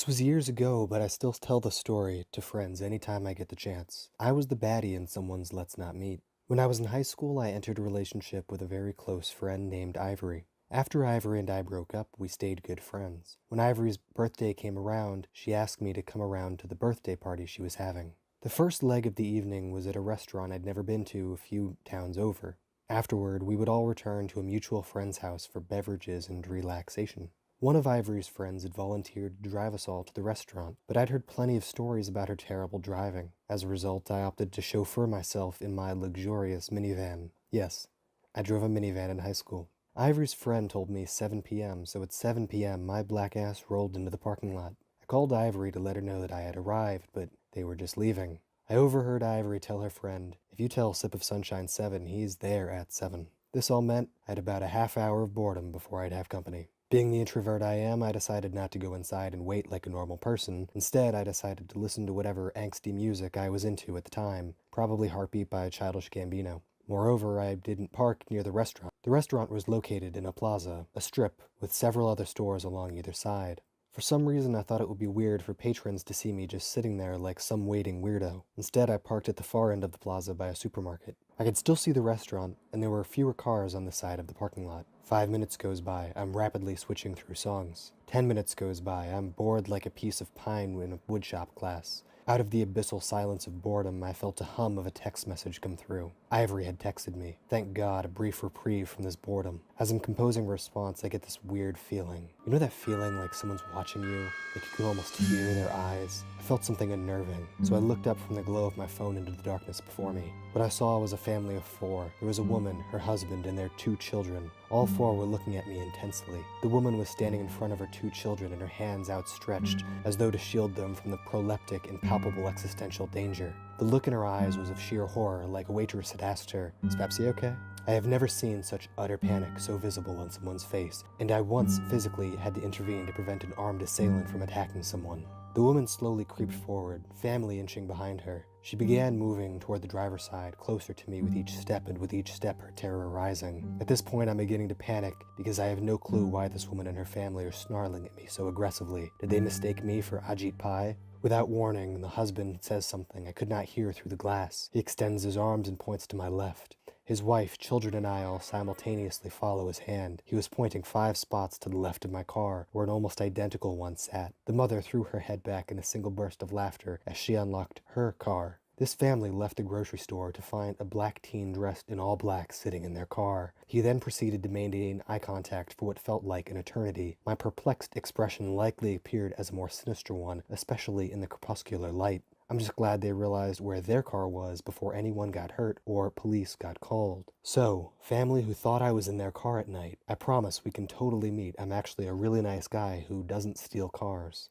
This was years ago, but I still tell the story to friends anytime I get the chance. I was the baddie in someone's Let's Not Meet. When I was in high school, I entered a relationship with a very close friend named Ivory. After Ivory and I broke up, we stayed good friends. When Ivory's birthday came around, she asked me to come around to the birthday party she was having. The first leg of the evening was at a restaurant I'd never been to a few towns over. Afterward, we would all return to a mutual friend's house for beverages and relaxation. One of Ivory's friends had volunteered to drive us all to the restaurant, but I'd heard plenty of stories about her terrible driving. As a result, I opted to chauffeur myself in my luxurious minivan. Yes, I drove a minivan in high school. Ivory's friend told me 7 p.m., so at 7 p.m. my black ass rolled into the parking lot. I called Ivory to let her know that I had arrived, but they were just leaving. I overheard Ivory tell her friend, "If you tell Sip of Sunshine 7, he's there at 7. This all meant I had about a half hour of boredom before I'd have company. Being the introvert I am, I decided not to go inside and wait like a normal person. Instead, I decided to listen to whatever angsty music I was into at the time, probably Heartbeat by Childish Gambino. Moreover, I didn't park near the restaurant. The restaurant was located in a plaza, a strip, with several other stores along either side. For some reason, I thought it would be weird for patrons to see me just sitting there like some waiting weirdo. Instead, I parked at the far end of the plaza by a supermarket. I could still see the restaurant, and there were fewer cars on the side of the parking lot. 5 minutes goes by, I'm rapidly switching through songs. 10 minutes goes by, I'm bored like a piece of pine in a woodshop class. Out of the abyssal silence of boredom, I felt a hum of a text message come through. Ivory had texted me. Thank God, a brief reprieve from this boredom. As I'm composing a response, I get this weird feeling. You know that feeling like someone's watching you? Like you can almost hear their eyes? I felt something unnerving, so I looked up from the glow of my phone into the darkness before me. What I saw was a family of four. There was a woman, her husband, and their 2 children. All four were looking at me intensely. The woman was standing in front of her 2 children and her hands outstretched, as though to shield them from the proleptic and palpable existential danger. The look in her eyes was of sheer horror, like a waitress had asked her, "Is Pepsi okay?" I have never seen such utter panic so visible on someone's face, and I once physically had to intervene to prevent an armed assailant from attacking someone. The woman slowly creeped forward, family inching behind her. She began moving toward the driver's side, closer to me with each step, and with each step her terror rising. At this point I'm beginning to panic, because I have no clue why this woman and her family are snarling at me so aggressively. Did they mistake me for Ajit Pai? Without warning, the husband says something I could not hear through the glass. He extends his arms and points to my left. His wife, children, and I all simultaneously follow his hand. He was pointing 5 spots to the left of my car, where an almost identical one sat. The mother threw her head back in a single burst of laughter as she unlocked her car. This family left a grocery store to find a black teen dressed in all black sitting in their car. He then proceeded to maintain eye contact for what felt like an eternity. My perplexed expression likely appeared as a more sinister one, especially in the crepuscular light. I'm just glad they realized where their car was before anyone got hurt or police got called. So, family who thought I was in their car at night, I promise we can totally meet. I'm actually a really nice guy who doesn't steal cars.